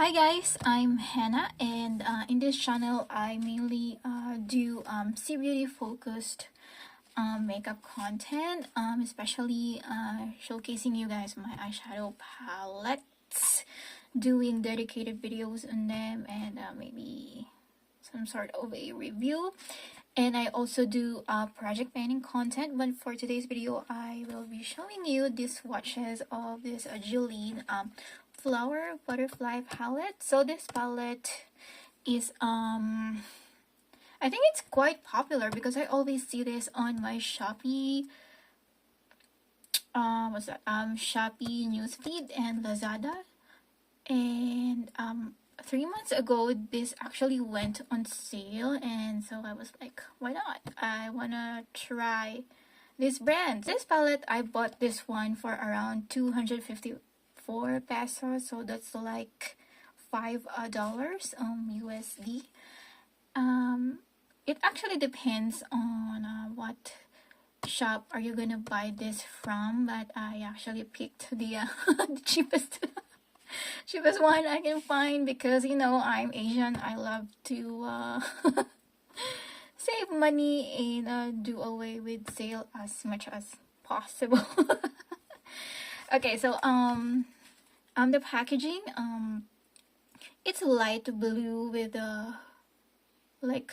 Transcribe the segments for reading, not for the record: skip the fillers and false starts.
Hi guys, I'm Hannah, and in this channel I mainly do cbeauty focused makeup content, especially showcasing you guys my eyeshadow palettes, doing dedicated videos on them, and maybe some sort of a review. And I also do project planning content, but for today's video I will be showing you the swatches of this Leen flower butterfly palette. So this palette is I think it's quite popular because I always see this on my Shopee Shopee newsfeed and Lazada. And 3 months ago this actually went on sale, and so I was like, why not? I wanna try this brand. This palette, I bought this one for around 254 pesos, so that's like $5 USD. It actually depends on what shop are you gonna buy this from, but I actually picked the, the cheapest one I can find because, you know, I'm Asian. I love to save money and do away with sale as much as possible. Okay, so the packaging, it's light blue with like,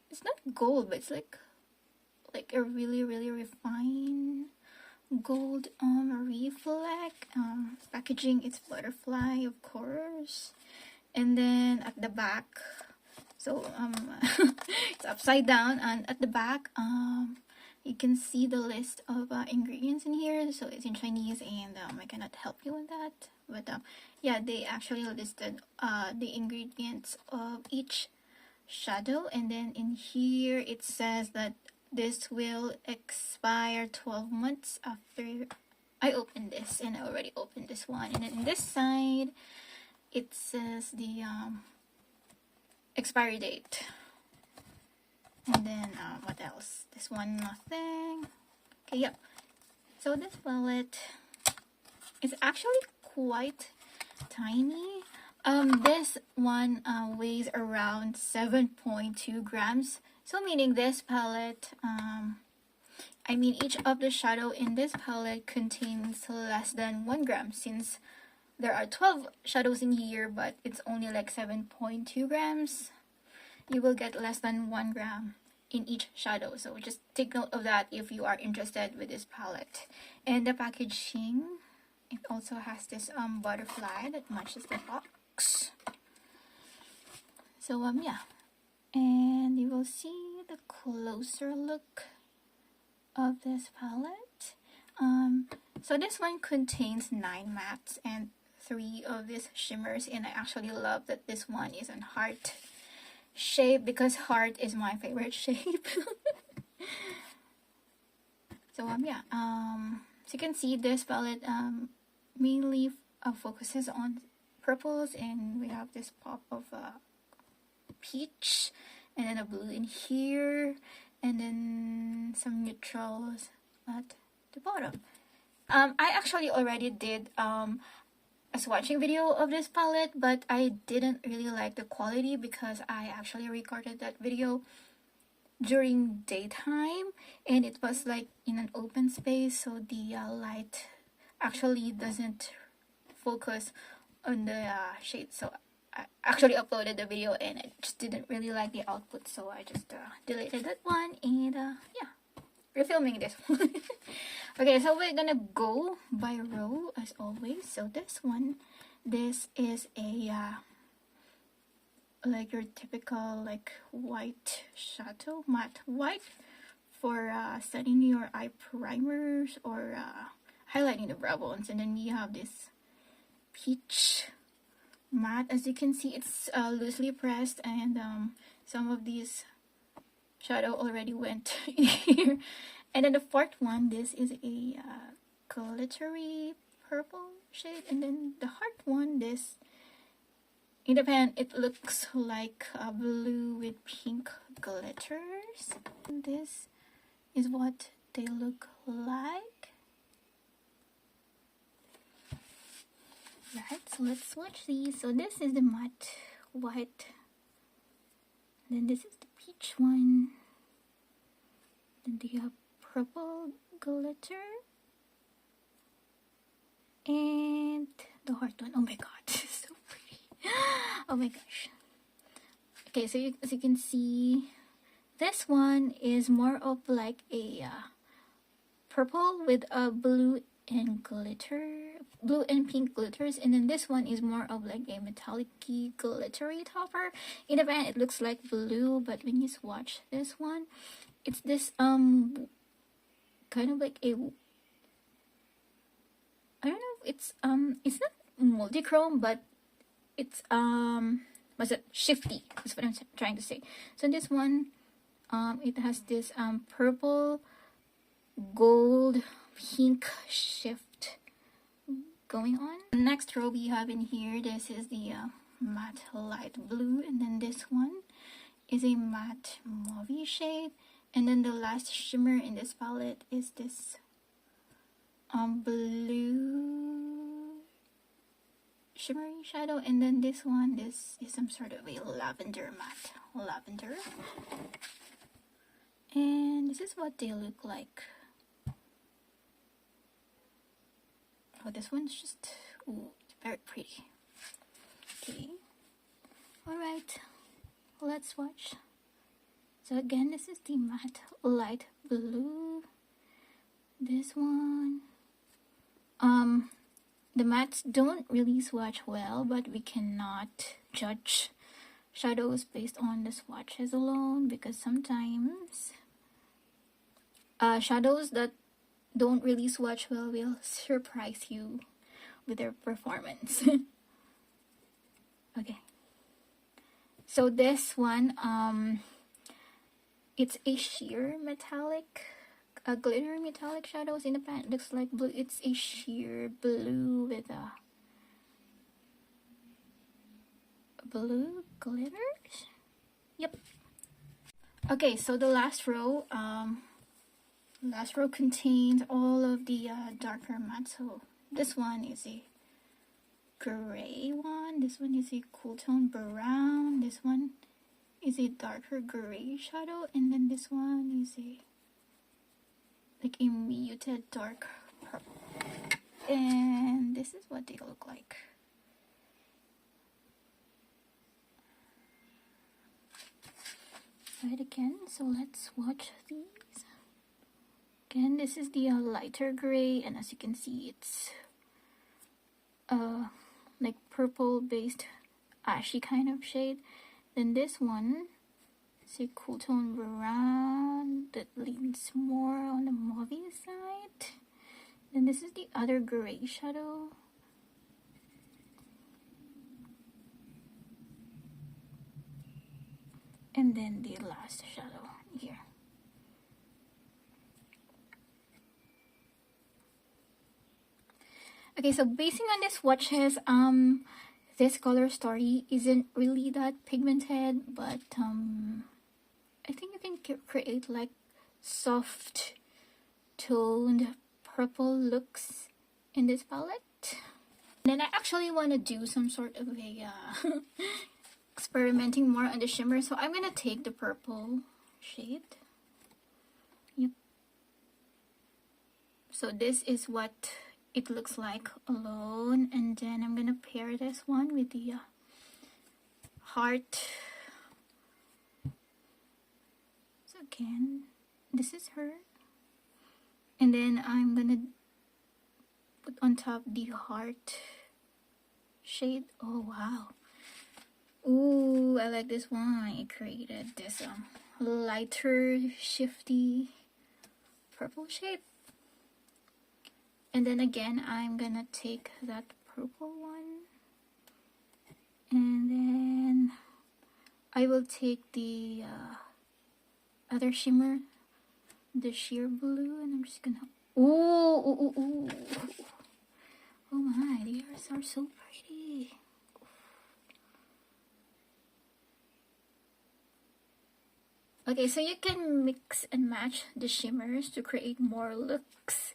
it's not gold, but it's like a really refined gold reflect. Packaging, it's butterfly, of course. And then at the back, so it's upside down, and at the back you can see the list of ingredients in here. So it's in Chinese, and I cannot help you with that, but yeah, they actually listed the ingredients of each shadow. And then in here it says that this will expire 12 months after I opened this, and I already opened this one. And then in this side it says the expiry date. And then what else? This one, nothing. Okay, yep. So this palette is actually quite tiny. This one weighs around 7.2 grams. So meaning this palette, I mean each of the shadow in this palette contains less than 1 gram, since there are 12 shadows in here, but it's only like 7.2 grams. You will get less than 1 gram in each shadow. So just take note of that if you are interested with this palette. And the packaging, it also has this butterfly that matches the box. So yeah. And you will see the closer look of this palette. So this one contains 9 mattes and 3 of these shimmers, and I actually love that this one is in heart shape because heart is my favorite shape. So yeah, so you can see this palette mainly focuses on purples, and we have this pop of peach, and then a blue in here, and then some neutrals at the bottom. I actually already did a swatching video of this palette, but I didn't really like the quality because I actually recorded that video during daytime, and it was like in an open space, so the light actually doesn't focus on the shade. So I actually uploaded the video and I just didn't really like the output, so I just deleted that one, and yeah, refilming this one. Okay, so we're gonna go by row as always. So this one, this is a like your typical like white shadow, matte white, for setting your eye primers or highlighting the brow bones. And then you have this peach matte. As you can see, it's loosely pressed, and some of these shadow already went in here. And then the fourth one, this is a glittery purple shade. And then the heart one, this in the pan, it looks like blue with pink glitters. And this is what they look like. Right, so let's swatch these. So this is the matte white. Then this is the peach one. Then they have purple glitter. And the heart one. Oh my god, so pretty. Oh my gosh. Okay, so as you can see, this one is more of like a purple with a blue and pink glitters, and then this one is more of like a metallic-y glittery topper. In the pan it looks like blue, but when you swatch this one, it's this kind of like a, I don't know if it's not multi-chrome, but it's what's it, shifty, that's what I'm trying to say. So this one, it has this purple gold pink shift going on. The next row we have in here, this is the matte light blue, and then this one is a matte mauve shade, and then the last shimmer in this palette is this blue shimmery shadow, and then this one, this is some sort of a lavender matte lavender, and this is what they look like. Oh, this one's just, ooh, it's very pretty. Okay, alright, let's swatch. So again, this is the matte light blue. This one, the mattes don't really swatch well, but we cannot judge shadows based on the swatches alone, because sometimes shadows that don't really swatch well will surprise you with their performance. Okay, so this one, it's a sheer metallic, glitter metallic shadows. In the pan it looks like blue. It's a sheer blue with a blue glitters. Yep. Okay, so the last row contains all of the darker matte. So this one is a gray one, this one is a cool tone brown, this one is a darker gray shadow, and then this one is a like a muted dark purple, and this is what they look like. Right, again, so let's swatch these. Again, this is the lighter gray, and as you can see, it's like purple based ashy kind of shade. Then this one is a cool tone brown that leans more on the mauve side. Then this is the other gray shadow. And then the last shadow here. Okay, so basing on the swatches, this color story isn't really that pigmented, but I think you can create like soft toned purple looks in this palette. And then I actually want to do some sort of a experimenting more on the shimmer, so I'm gonna take the purple shade. Yep. So this is what it looks like alone, and then I'm gonna pair this one with the heart. So again, this is her, and then I'm gonna put on top the heart shade. Oh wow. Ooh, I like this one. It created this lighter, shifty purple shade. And then again, I'm gonna take that purple one, and then I will take the other shimmer, the sheer blue, and I'm just gonna, ooh. Oh my, the ears are so pretty. Okay, so you can mix and match the shimmers to create more looks,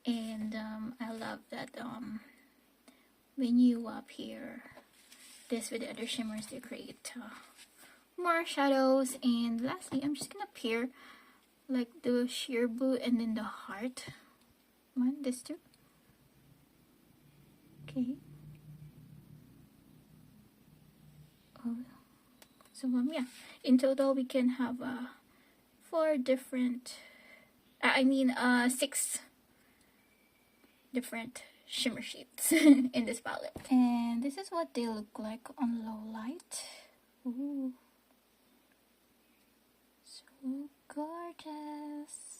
and I love that when you pair this with the other shimmers, they create more shadows. And lastly, I'm just gonna pair like the sheer blue and then the heart one, this two. Okay. Oh, so yeah, in total we can have 4 different, six different shimmer shades in this palette. And this is what they look like on low light. Ooh, so gorgeous.